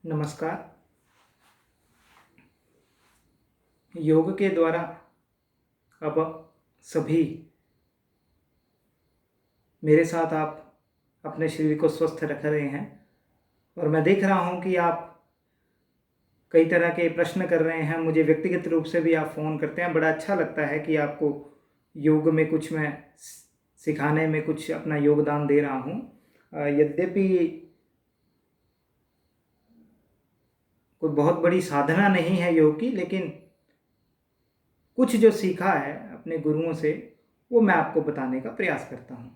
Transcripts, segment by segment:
नमस्कार। योग के द्वारा अब सभी मेरे साथ आप अपने शरीर को स्वस्थ रख रहे हैं और मैं देख रहा हूं कि आप कई तरह के प्रश्न कर रहे हैं। मुझे व्यक्तिगत रूप से भी आप फ़ोन करते हैं। बड़ा अच्छा लगता है कि आपको योग में कुछ मैं सिखाने में कुछ अपना योगदान दे रहा हूं। यद्यपि कोई बहुत बड़ी साधना नहीं है योग की, लेकिन कुछ जो सीखा है अपने गुरुओं से वो मैं आपको बताने का प्रयास करता हूँ।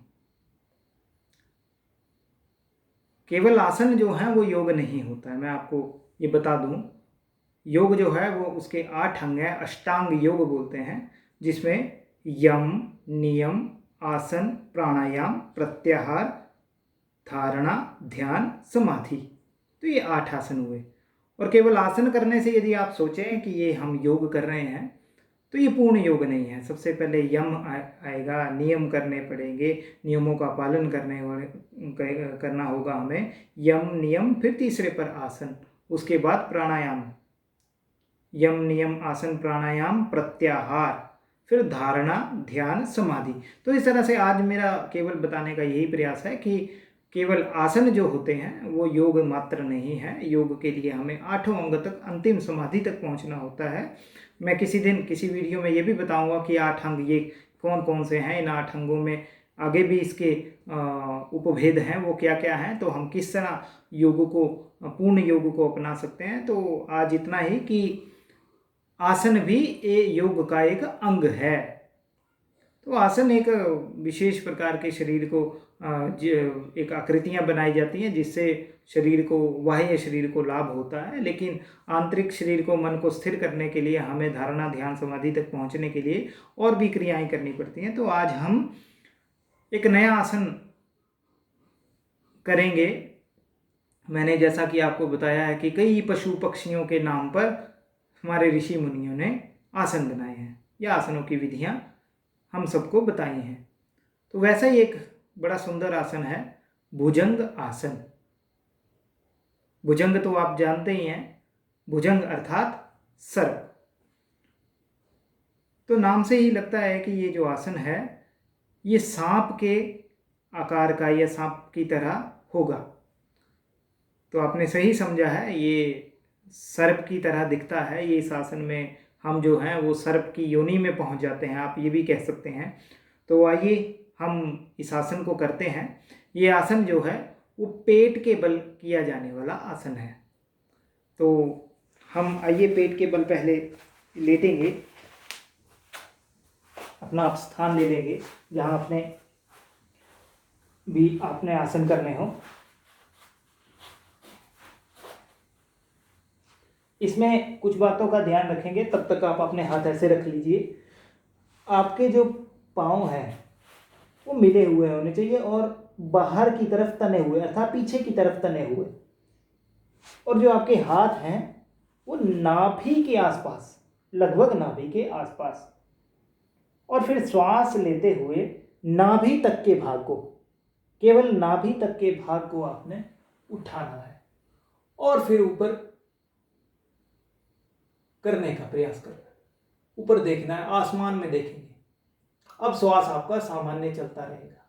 केवल आसन जो है वो योग नहीं होता है, मैं आपको ये बता दूं। योग जो है वो उसके 8 अंग हैं, अष्टांग योग बोलते हैं, जिसमें यम, नियम, आसन, प्राणायाम, प्रत्याहार, धारणा, ध्यान, समाधि। तो ये 8 आसन हुए। और केवल आसन करने से यदि आप सोचें कि ये हम योग कर रहे हैं तो ये पूर्ण योग नहीं है। सबसे पहले यम आएगा, नियम करने पड़ेंगे, नियमों का पालन करना होगा हमें। यम नियम, फिर तीसरे पर आसन, उसके बाद प्राणायाम। यम नियम आसन प्राणायाम प्रत्याहार, फिर धारणा, ध्यान, समाधि। तो इस तरह से आज मेरा केवल बताने का यही प्रयास है कि केवल आसन जो होते हैं वो योग मात्र नहीं है। योग के लिए हमें 8 अंग तक, अंतिम समाधि तक पहुंचना होता है। मैं किसी दिन किसी वीडियो में ये भी बताऊंगा कि 8 अंग ये कौन कौन से हैं। इन 8 अंगों में आगे भी इसके उपभेद हैं, वो क्या क्या हैं, तो हम किस तरह योग को, पूर्ण योग को अपना सकते हैं। तो आज इतना ही कि आसन भी योग का एक अंग है। तो आसन एक विशेष प्रकार के शरीर को एक आकृतियां बनाई जाती हैं जिससे शरीर को, बाह्य शरीर को लाभ होता है, लेकिन आंतरिक शरीर को, मन को स्थिर करने के लिए हमें धारणा, ध्यान, समाधि तक पहुंचने के लिए और भी क्रियाएं करनी पड़ती हैं। तो आज हम एक नया आसन करेंगे। मैंने जैसा कि आपको बताया है कि कई पशु पक्षियों के नाम पर हमारे ऋषि मुनियों ने आसन बनाए हैं, या आसनों की विधियां हम सबको बताई हैं। तो वैसा ही एक बड़ा सुंदर आसन है भुजंग आसन। भुजंग तो आप जानते ही हैं, भुजंग अर्थात सर्प। तो नाम से ही लगता है कि ये जो आसन है ये सांप के आकार का या सांप की तरह होगा। तो आपने सही समझा है, ये सर्प की तरह दिखता है। ये इस आसन में हम जो हैं वो सर्प की योनि में पहुंच जाते हैं, आप ये भी कह सकते हैं। तो आइए हम इस आसन को करते हैं। ये आसन जो है वो पेट के बल किया जाने वाला आसन है। तो हम आइए पेट के बल पहले लेटेंगे, अपना आप स्थान ले लेंगे जहाँ आपने आसन करने हो। इसमें कुछ बातों का ध्यान रखेंगे, तब तक आप अपने हाथ ऐसे रख लीजिए। आपके जो पाँव हैं वो मिले हुए होने चाहिए और बाहर की तरफ तने हुए, अर्थात पीछे की तरफ तने हुए। और जो आपके हाथ हैं वो नाभि के आसपास, लगभग नाभि के आसपास। और फिर श्वास लेते हुए नाभि तक के भाग को, केवल नाभि तक के भाग को आपने उठाना है और फिर ऊपर करने का प्रयास करना है। ऊपर देखना है, आसमान में देखेंगे। अब श्वास आपका सामान्य चलता रहेगा।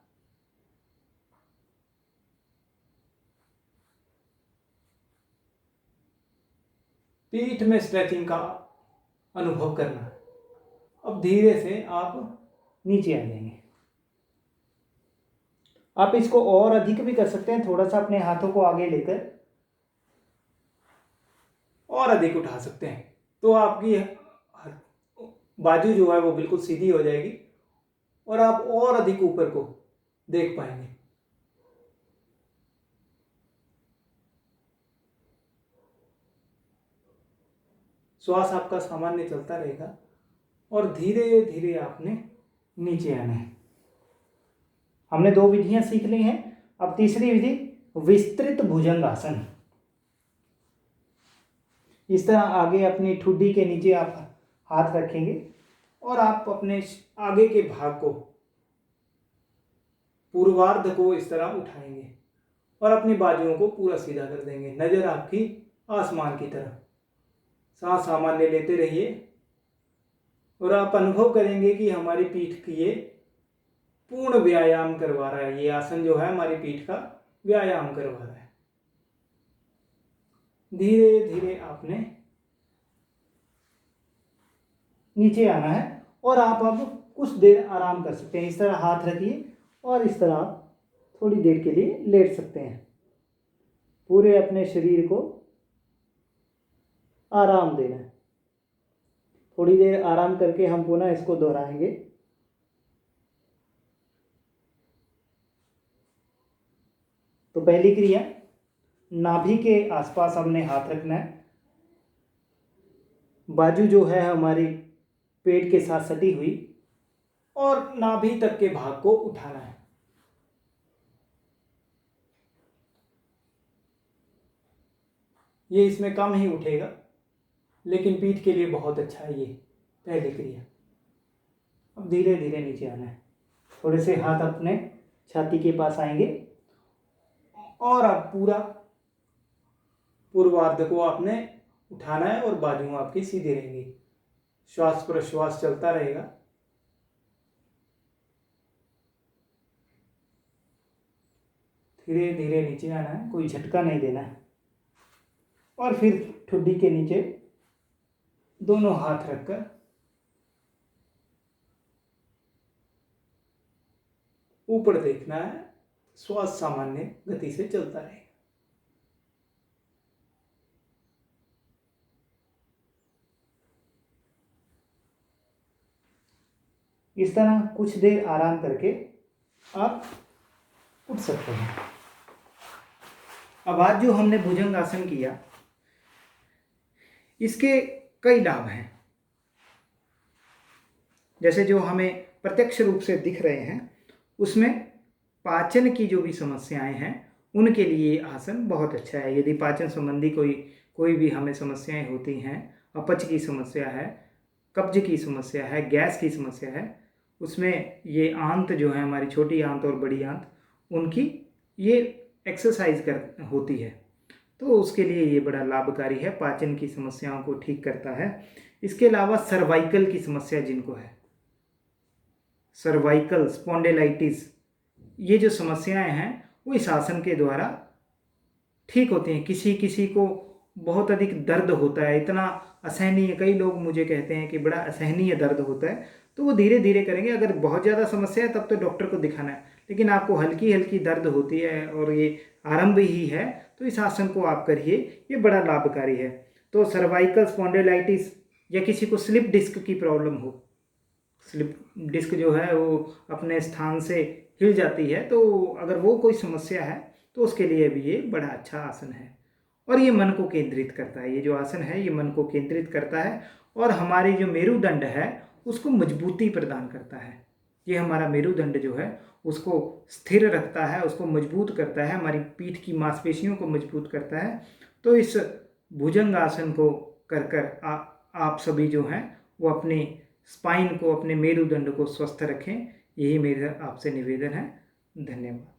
पीठ में स्ट्रेचिंग का अनुभव करना है। अब धीरे से आप नीचे आ जाएंगे। आप इसको और अधिक भी कर सकते हैं, थोड़ा सा अपने हाथों को आगे लेकर और अधिक उठा सकते हैं। तो आपकी बाजू जो है वो बिल्कुल सीधी हो जाएगी और आप और अधिक ऊपर को देख पाएंगे। श्वास आपका सामान्य चलता रहेगा और धीरे धीरे आपने नीचे आना है। हमने 2 विधियां सीख ली हैं। अब तीसरी विधि विस्तृत भुजंगासन। इस तरह आगे अपनी ठुड्डी के नीचे आप हाथ रखेंगे और आप अपने आगे के भाग को, पूर्वार्ध को इस तरह उठाएंगे और अपनी बाजुओं को पूरा सीधा कर देंगे। नजर आपकी आसमान की तरह। सांस सामान्य लेते रहिए और आप अनुभव करेंगे कि हमारी पीठ की ये पूर्ण व्यायाम करवा रहा है। ये आसन जो है हमारी पीठ का व्यायाम करवा रहा है। धीरे धीरे आपने नीचे आना है और आप अब कुछ देर आराम कर सकते हैं। इस तरह हाथ रखिए और इस तरह आप थोड़ी देर के लिए लेट सकते हैं। पूरे अपने शरीर को आराम देना है। थोड़ी देर आराम करके हम पुनः इसको दोहराएंगे। तो पहली क्रिया, नाभि के आसपास हमने हाथ रखना है। बाजू जो है हमारी पेट के साथ सटी हुई और नाभि तक के भाग को उठाना है। ये इसमें कम ही उठेगा लेकिन पीठ के लिए बहुत अच्छा है ये पहली क्रिया। अब धीरे धीरे नीचे आना है। थोड़े से हाथ अपने छाती के पास आएंगे और अब पूरा पूर्वार्ध को आपने उठाना है और बाजू आपकी सीधी रहेंगी। श्वास प्रश्वास चलता रहेगा। धीरे धीरे नीचे आना है, कोई झटका नहीं देना है। और फिर ठुड्डी के नीचे दोनों हाथ रखकर ऊपर देखना है। श्वास सामान्य गति से चलता रहेगा। इस तरह कुछ देर आराम करके आप उठ सकते हैं। अब आज जो हमने भुजंग आसन किया, इसके कई लाभ हैं। जैसे जो हमें प्रत्यक्ष रूप से दिख रहे हैं, उसमें पाचन की जो भी समस्याएं हैं उनके लिए आसन बहुत अच्छा है। यदि पाचन संबंधी कोई भी हमें समस्याएं होती हैं, अपच की समस्या है, कब्ज की समस्या है, गैस की समस्या है, उसमें ये आंत जो है हमारी छोटी आंत और बड़ी आंत, उनकी ये एक्सरसाइज होती है। तो उसके लिए ये बड़ा लाभकारी है। पाचन की समस्याओं को ठीक करता है। इसके अलावा सर्वाइकल की समस्या जिनको है, सर्वाइकल स्पॉन्डिलाइटिस, ये जो समस्याएं हैं वो इस आसन के द्वारा ठीक होती हैं। किसी किसी को बहुत अधिक दर्द होता है, इतना असहनीय, कई लोग मुझे कहते हैं कि बड़ा असहनीय दर्द होता है, तो वो धीरे धीरे करेंगे। अगर बहुत ज़्यादा समस्या है तब तो डॉक्टर को दिखाना है, लेकिन आपको हल्की हल्की दर्द होती है और ये आरंभ ही है, तो इस आसन को आप करिए, ये बड़ा लाभकारी है। तो सर्वाइकल स्पॉन्डिलाइटिस या किसी को स्लिप डिस्क की प्रॉब्लम हो, स्लिप डिस्क जो है वो अपने स्थान से हिल जाती है, तो अगर वो कोई समस्या है तो उसके लिए भी ये बड़ा अच्छा आसन है। और ये मन को केंद्रित करता है। ये जो आसन है ये मन को केंद्रित करता है और हमारी जो मेरुदंड है उसको मजबूती प्रदान करता है। ये हमारा मेरुदंड जो है उसको स्थिर रखता है, उसको मजबूत करता है, हमारी पीठ की मांसपेशियों को मजबूत करता है। तो इस भुजंग आसन को कर आप सभी जो हैं वो अपनी स्पाइन को, अपने मेरुदंड को स्वस्थ रखें। यही मेरा आपसे निवेदन है। धन्यवाद।